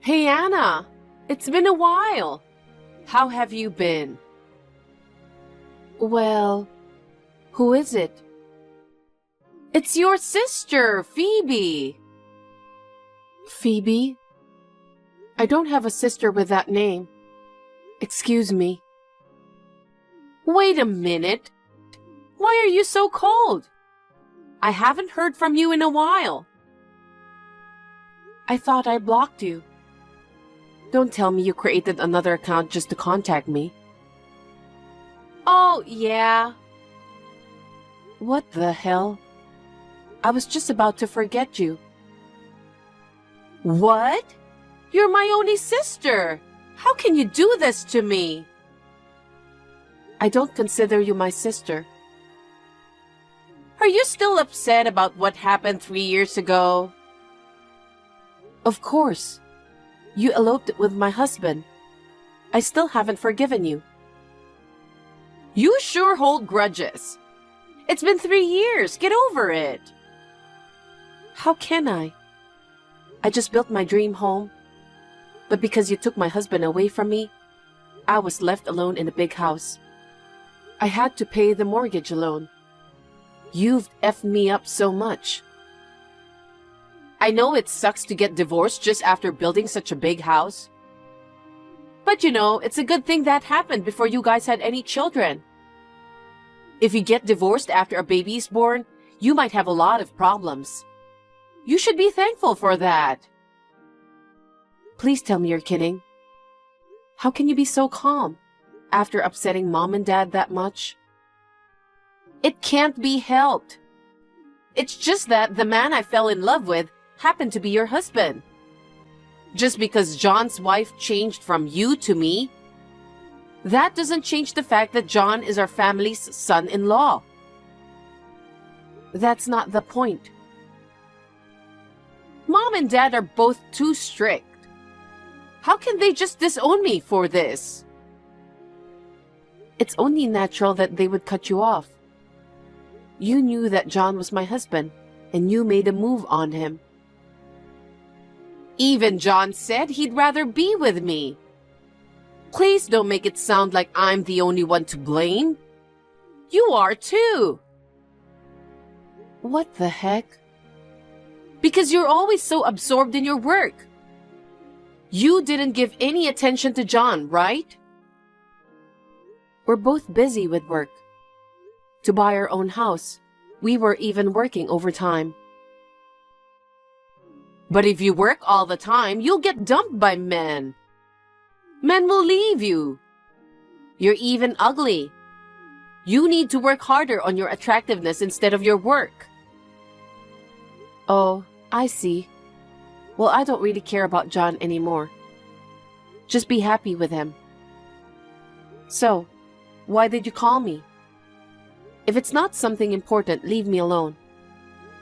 Hey Anna, it's been a while. How have you been? Well, who is it? It's your sister, Phoebe. Phoebe? I don't have a sister with that name. Excuse me. Wait a minute. Why are you so cold? I haven't heard from you in a while. I thought I blocked you. Don't tell me you created another account just to contact me. Oh, yeah. What the hell? I was just about to forget you. What? You're my only sister. How can you do this to me? I don't consider you my sister. Are you still upset about what happened 3 years ago? Of course. You eloped with my husband. I still haven't forgiven you. You sure hold grudges. It's been 3 years. Get over it. How can I? I just built my dream home. But because you took my husband away from me, I was left alone in a big house. I had to pay the mortgage alone. You've effed me up so much. I know it sucks to get divorced just after building such a big house. But you know, it's a good thing that happened before you guys had any children. If you get divorced after a baby is born, you might have a lot of problems. You should be thankful for that. Please tell me you're kidding. How can you be so calm after upsetting Mom and Dad that much? It can't be helped. It's just that the man I fell in love with happened to be your husband. Just because John's wife changed from you to me, that doesn't change the fact that John is our family's son-in-law. That's not the point. Mom and Dad are both too strict. How can they just disown me for this? It's only natural that they would cut you off. You knew that John was my husband, and you made a move on him. Even John said he'd rather be with me. Please don't make it sound like I'm the only one to blame. You are too. What the heck? Because you're always so absorbed in your work. You didn't give any attention to John, right? We're both busy with work. To buy our own house, we were even working overtime. But if you work all the time, you'll get dumped by men. Men will leave you. You're even ugly. You need to work harder on your attractiveness instead of your work. Oh, I see. Well, I don't really care about John anymore. Just be happy with him. So, why did you call me? If it's not something important, leave me alone.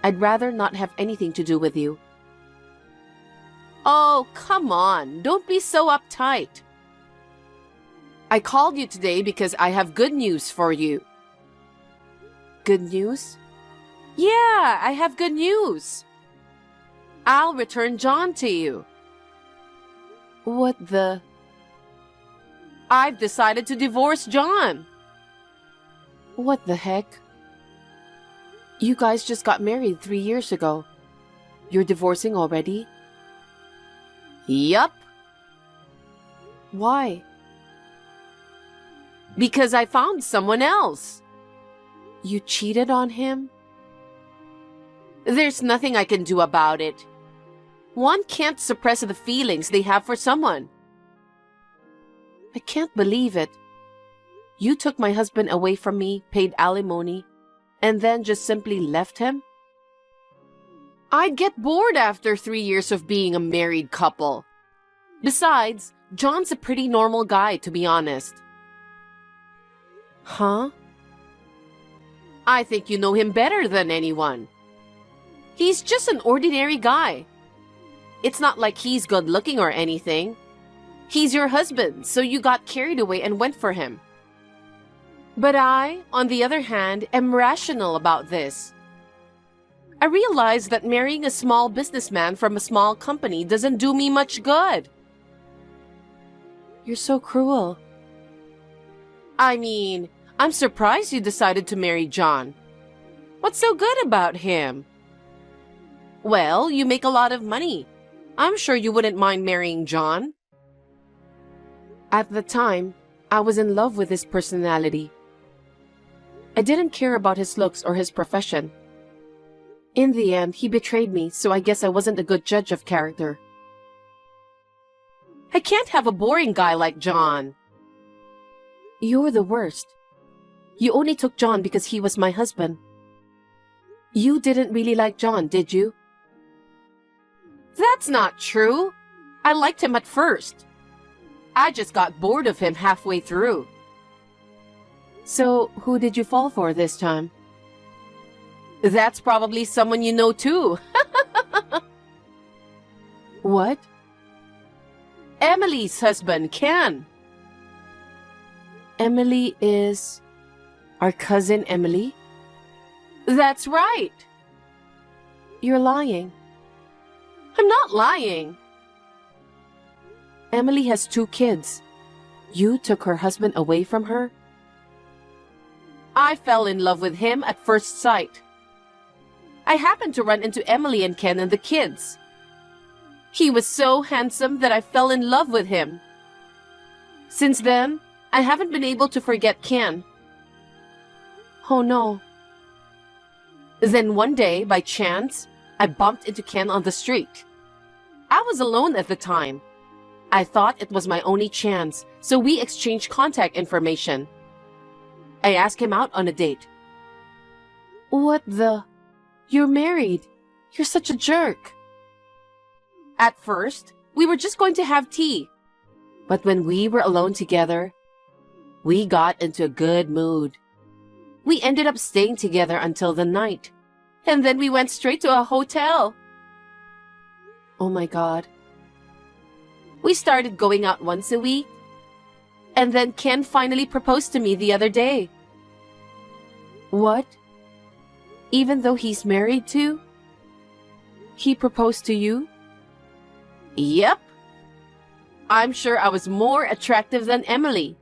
I'd rather not have anything to do with you. Oh, come on. Don't be so uptight. I called you today because I have good news for you. Good news? Yeah, I have good news. I'll return John to you. What the? I've decided to divorce John. What the heck? You guys just got married 3 years ago. You're divorcing already? Yup. Why? Because I found someone else. You cheated on him? There's nothing I can do about it. One can't suppress the feelings they have for someone. I can't believe it. You took my husband away from me, paid alimony, and then just simply left him? I'd get bored after 3 years of being a married couple. Besides, John's a pretty normal guy, to be honest. Huh? I think you know him better than anyone. He's just an ordinary guy. It's not like he's good looking or anything. He's your husband, so you got carried away and went for him. But I, on the other hand, am rational about this. I realized that marrying a small businessman from a small company doesn't do me much good. You're so cruel. I mean, I'm surprised you decided to marry John. What's so good about him? Well, you make a lot of money. I'm sure you wouldn't mind marrying John. At the time, I was in love with his personality. I didn't care about his looks or his profession. In the end, he betrayed me, so I guess I wasn't a good judge of character. I can't have a boring guy like John. You're the worst. You only took John because he was my husband. You didn't really like John, did you? That's not true. I liked him at first. I just got bored of him halfway through. So, who did you fall for this time? That's probably someone you know too. What? Emily's husband, Ken. Emily is... our cousin Emily? That's right. You're lying. I'm not lying. Emily has 2 kids. You took her husband away from her? I fell in love with him at first sight. I happened to run into Emily and Ken and the kids. He was so handsome that I fell in love with him. Since then, I haven't been able to forget Ken. Oh no. Then one day, by chance, I bumped into Ken on the street. I was alone at the time. I thought it was my only chance, so we exchanged contact information. I asked him out on a date. What the? You're married. You're such a jerk. At first, we were just going to have tea. But when we were alone together, we got into a good mood. We ended up staying together until the night. And then we went straight to a hotel. Oh my God. We started going out once a week. And then Ken finally proposed to me the other day. What? Even though he's married too? He proposed to you? Yep. I'm sure I was more attractive than Emily.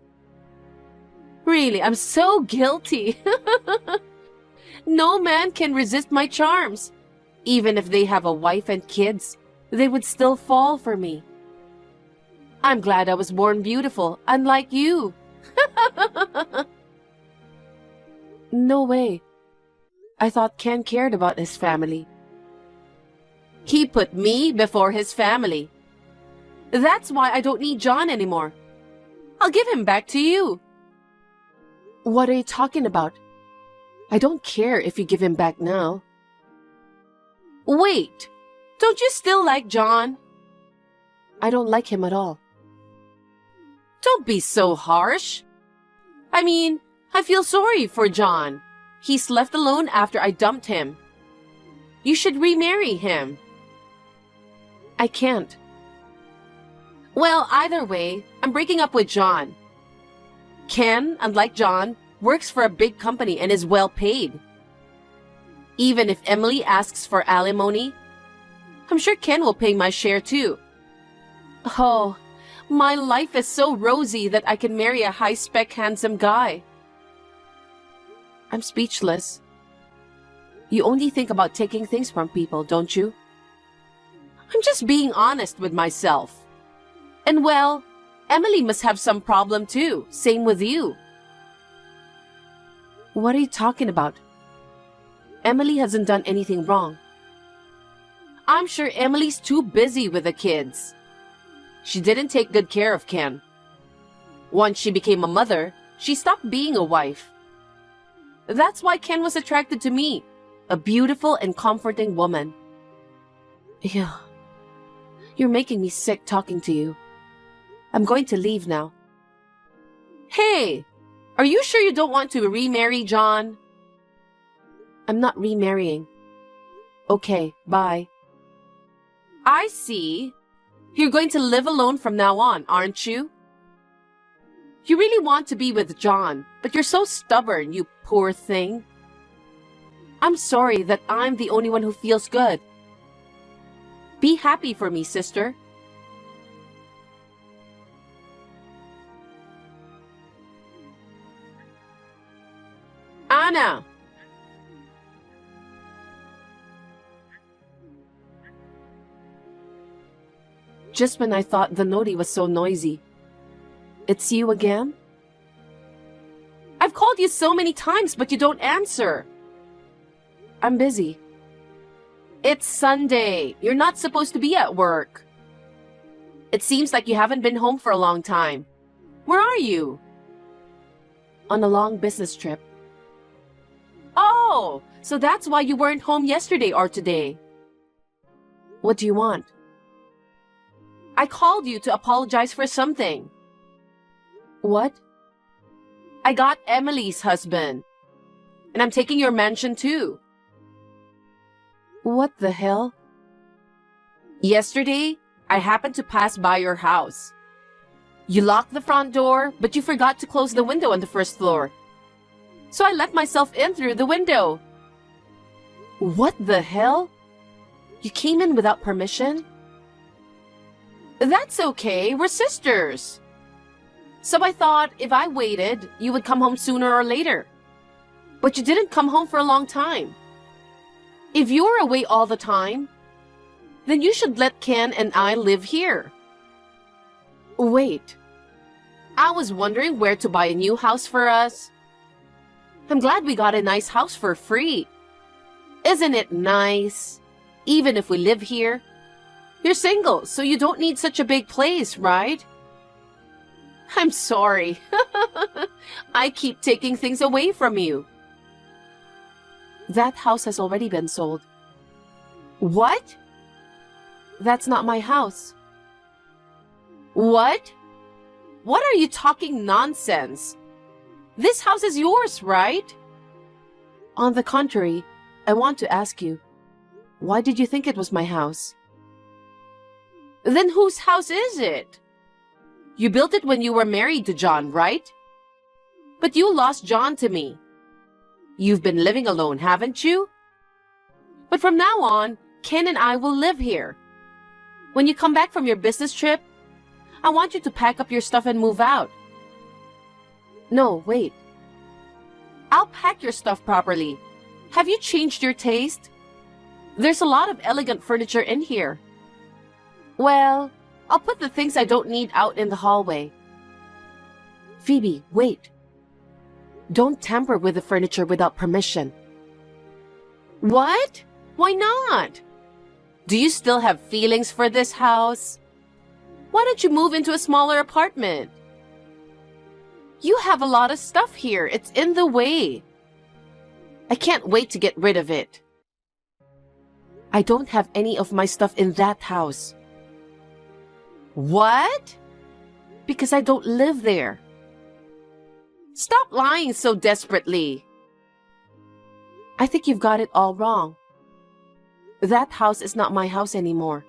Really, I'm so guilty. No man can resist my charms. Even if they have a wife and kids, they would still fall for me. I'm glad I was born beautiful, unlike you. No way. I thought Ken cared about his family. He put me before his family. That's why I don't need John anymore. I'll give him back to you. What are you talking about? I don't care if you give him back now. Wait, don't you still like John? I don't like him at all. Don't be so harsh. I mean, I feel sorry for John. He's left alone after I dumped him. You should remarry him. I can't. Well, either way, I'm breaking up with John. Ken, unlike John, works for a big company and is well paid. Even if Emily asks for alimony, I'm sure Ken will pay my share too. Oh, my life is so rosy that I can marry a high-spec handsome guy. I'm speechless. You only think about taking things from people, don't you? I'm just being honest with myself. And well, Emily must have some problem too. Same with you. What are you talking about? Emily hasn't done anything wrong. I'm sure Emily's too busy with the kids. She didn't take good care of Ken. Once she became a mother, she stopped being a wife. That's why Ken was attracted to me, a beautiful and comforting woman. Yeah, you're making me sick talking to you. I'm going to leave now. Hey, are you sure you don't want to remarry John? I'm not remarrying. Okay, bye. I see. You're going to live alone from now on, aren't you? You really want to be with John, but you're so stubborn, you poor thing. I'm sorry that I'm the only one who feels good. Be happy for me, sister. Anna! Just when I thought the noti was so noisy. It's you again? I've called you so many times, but you don't answer. I'm busy. It's Sunday. You're not supposed to be at work. It seems like you haven't been home for a long time. Where are you? On a long business trip. Oh, so that's why you weren't home yesterday or today. What do you want? I called you to apologize for something. What? I got Emily's husband. And I'm taking your mansion too. What the hell? Yesterday, I happened to pass by your house. You locked the front door, but you forgot to close the window on the first floor. So I let myself in through the window. What the hell? You came in without permission? That's okay, we're sisters. So I thought if I waited, you would come home sooner or later. But you didn't come home for a long time. If you're away all the time, then you should let Ken and I live here. Wait. I was wondering where to buy a new house for us. I'm glad we got a nice house for free. Isn't it nice? Even if we live here. You're single, so you don't need such a big place, right? I'm sorry. I keep taking things away from you. That house has already been sold. What? That's not my house. What? What are you talking nonsense? This house is yours, right? On the contrary, I want to ask you, why did you think it was my house? Then whose house is it? You built it when you were married to John, right? But you lost John to me. You've been living alone, haven't you? But from now on, Ken and I will live here. When you come back from your business trip, I want you to pack up your stuff and move out. No, wait. I'll pack your stuff properly. Have you changed your taste? There's a lot of elegant furniture in here. Well, I'll put the things I don't need out in the hallway. Phoebe, wait. Don't tamper with the furniture without permission. What? Why not? Do you still have feelings for this house? Why don't you move into a smaller apartment? You have a lot of stuff here. It's in the way. I can't wait to get rid of it. I don't have any of my stuff in that house. What? Because I don't live there. Stop lying so desperately. I think you've got it all wrong. That house is not my house anymore.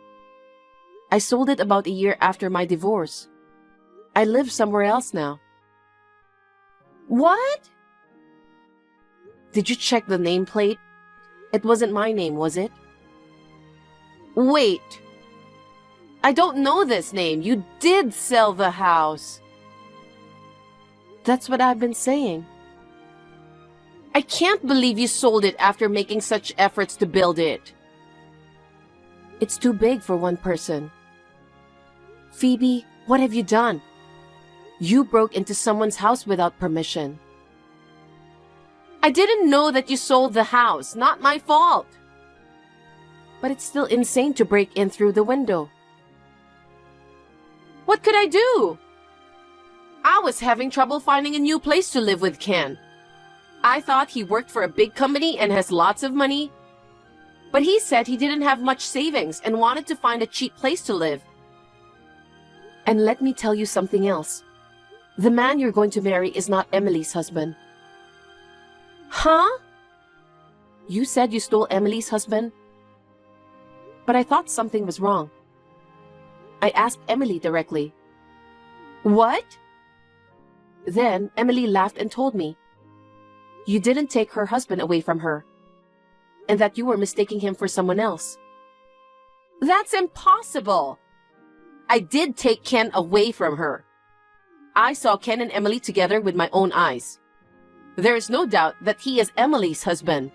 I sold it about a year after my divorce. I live somewhere else now. What? Did you check the nameplate? It wasn't my name, was it? Wait. I don't know this name. You did sell the house. That's what I've been saying. I can't believe you sold it after making such efforts to build it. It's too big for one person. Phoebe, what have you done? You broke into someone's house without permission. I didn't know that you sold the house. Not my fault. But it's still insane to break in through the window. What could I do? I was having trouble finding a new place to live with Ken. I thought he worked for a big company and has lots of money. But he said he didn't have much savings and wanted to find a cheap place to live. And let me tell you something else. The man you're going to marry is not Emily's husband. Huh? You said you stole Emily's husband? But I thought something was wrong. I asked Emily directly. What? Then Emily laughed and told me. You didn't take her husband away from her. and that you were mistaking him for someone else. That's impossible! I did take Ken away from her. I saw Ken and Emily together with my own eyes. There is no doubt that he is Emily's husband.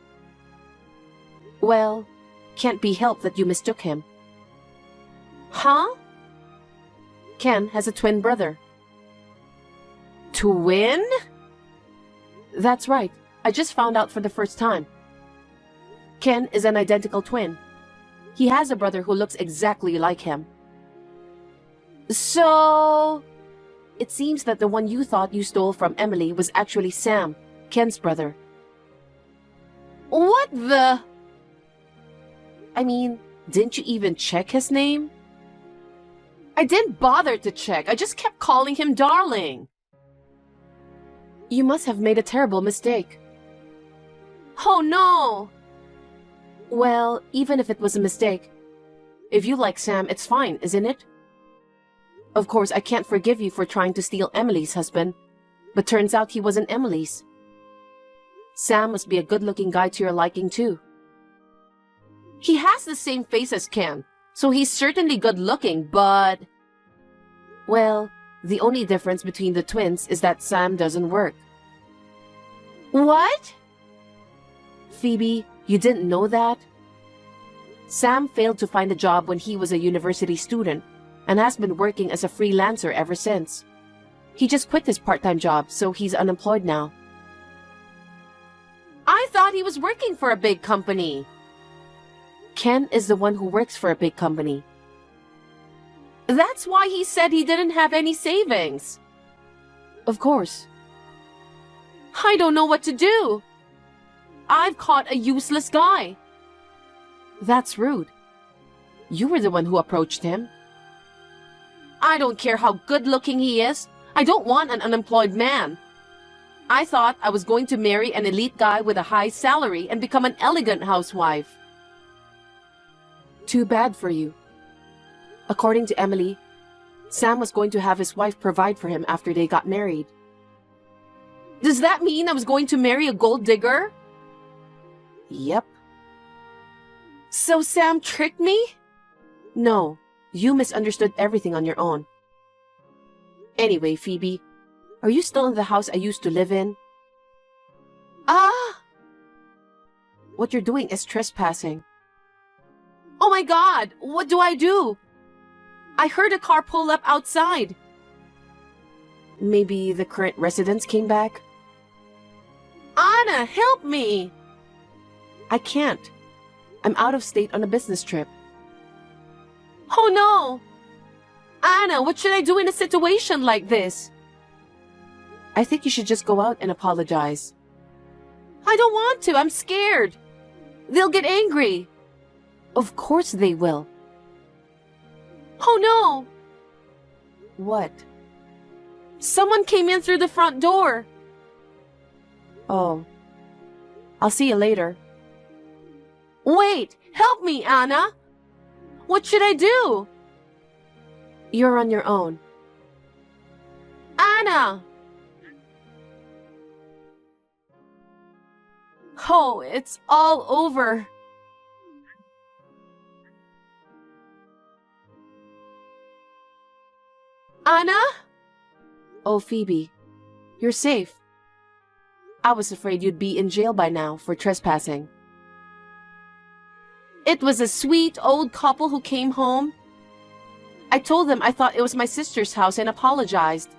Well, can't be helped that you mistook him. Huh? Ken has a twin brother. Twin? That's right. I just found out for the first time. Ken is an identical twin. He has a brother who looks exactly like him. So, it seems that the one you thought you stole from Emily was actually Sam, Ken's brother. What the? I mean, didn't you even check his name? I didn't bother to check. I just kept calling him darling. You must have made a terrible mistake. Oh no! Well, even if it was a mistake, if you like Sam, it's fine, isn't it? Of course, I can't forgive you for trying to steal Emily's husband, but turns out he wasn't Emily's. Sam must be a good-looking guy to your liking, too. He has the same face as Ken, so he's certainly good-looking, but... Well, the only difference between the twins is that Sam doesn't work. What? Phoebe, you didn't know that? Sam failed to find a job when he was a university student and has been working as a freelancer ever since. He just quit his part-time job, so he's unemployed now. I thought he was working for a big company. Ken is the one who works for a big company. That's why he said he didn't have any savings. Of course. I don't know what to do. I've caught a useless guy. That's rude. You were the one who approached him. I don't care how good-looking he is. I don't want an unemployed man. I thought I was going to marry an elite guy with a high salary and become an elegant housewife. Too bad for you. According to Emily, Sam was going to have his wife provide for him after they got married. Does that mean I was going to marry a gold digger? Yep. So Sam tricked me? No, you misunderstood everything on your own. Anyway, Phoebe, are you still in the house I used to live in? Ah! What you're doing is trespassing. Oh my God, what do I do? I heard a car pull up outside. Maybe the current residents came back? Anna, help me! I can't. I'm out of state on a business trip. Oh no! Anna, what should I do in a situation like this? I think you should just go out and apologize. I don't want to. I'm scared. They'll get angry. Of course they will. Oh no! What? Someone came in through the front door. Oh. I'll see you later. Wait! Help me, Anna! What should I do? You're on your own. Anna! Oh, it's all over. Anna? Oh, Phoebe. You're safe. I was afraid you'd be in jail by now for trespassing. It was a sweet old couple who came home. I told them I thought it was my sister's house and apologized.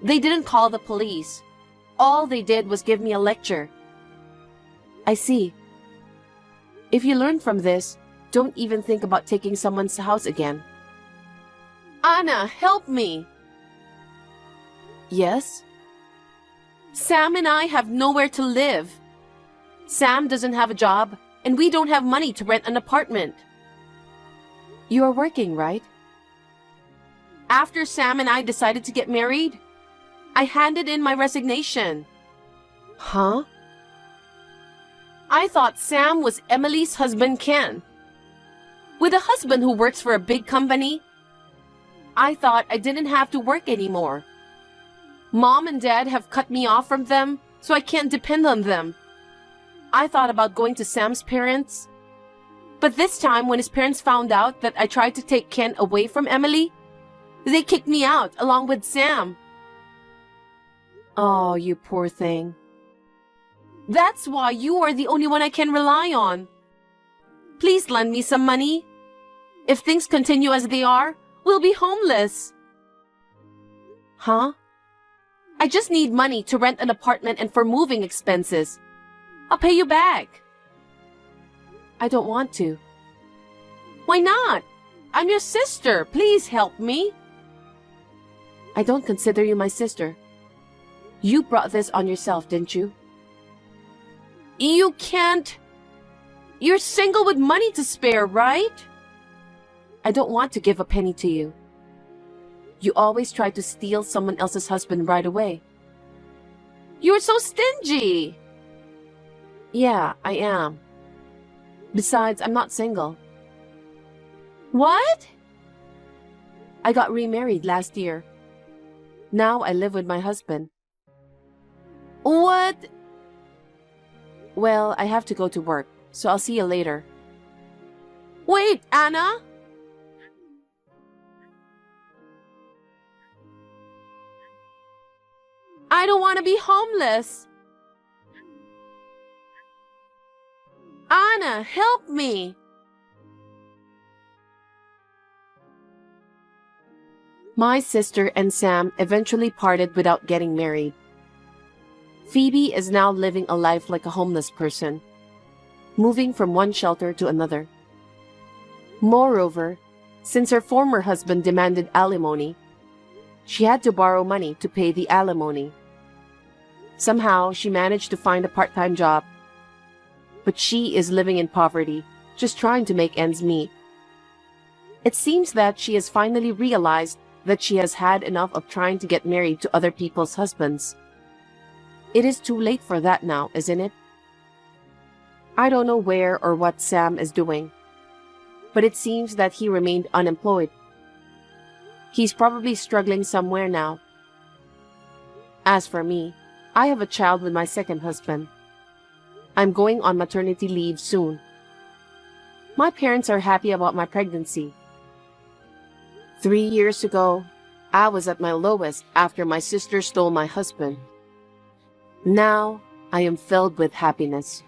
They didn't call the police. All they did was give me a lecture. I see. If you learn from this, don't even think about taking someone's house again. Anna, help me. Yes? Sam and I have nowhere to live. Sam doesn't have a job, and we don't have money to rent an apartment. You are working, right? After Sam and I decided to get married, I handed in my resignation. Huh? I thought Sam was Emily's husband, Ken. With a husband who works for a big company, I thought I didn't have to work anymore. Mom and Dad have cut me off from them, so I can't depend on them. I thought about going to Sam's parents. But this time, when his parents found out that I tried to take Ken away from Emily, they kicked me out along with Sam. Oh, you poor thing. That's why you are the only one I can rely on. Please lend me some money. If things continue as they are, we'll be homeless. Huh? I just need money to rent an apartment and for moving expenses. I'll pay you back. I don't want to. Why not? I'm your sister. Please help me. I don't consider you my sister. You brought this on yourself, didn't you? You can't. You're single with money to spare, right? I don't want to give a penny to you. You always try to steal someone else's husband right away. You're so stingy. Yeah, I am. Besides, I'm not single. What? I got remarried last year. Now I live with my husband. What? Well, I have to go to work, so I'll see you later. Wait, Anna? I don't want to be homeless. Anna, help me. My sister and Sam eventually parted without getting married. Phoebe is now living a life like a homeless person, moving from one shelter to another. Moreover, since her former husband demanded alimony, she had to borrow money to pay the alimony. Somehow, she managed to find a part-time job, but she is living in poverty, just trying to make ends meet. It seems that she has finally realized that she has had enough of trying to get married to other people's husbands. It is too late for that now, isn't it? I don't know where or what Sam is doing, but it seems that he remained unemployed. He's probably struggling somewhere now. As for me, I have a child with my second husband. I'm going on maternity leave soon. My parents are happy about my pregnancy. 3 years ago, I was at my lowest after my sister stole my husband. Now, I am filled with happiness.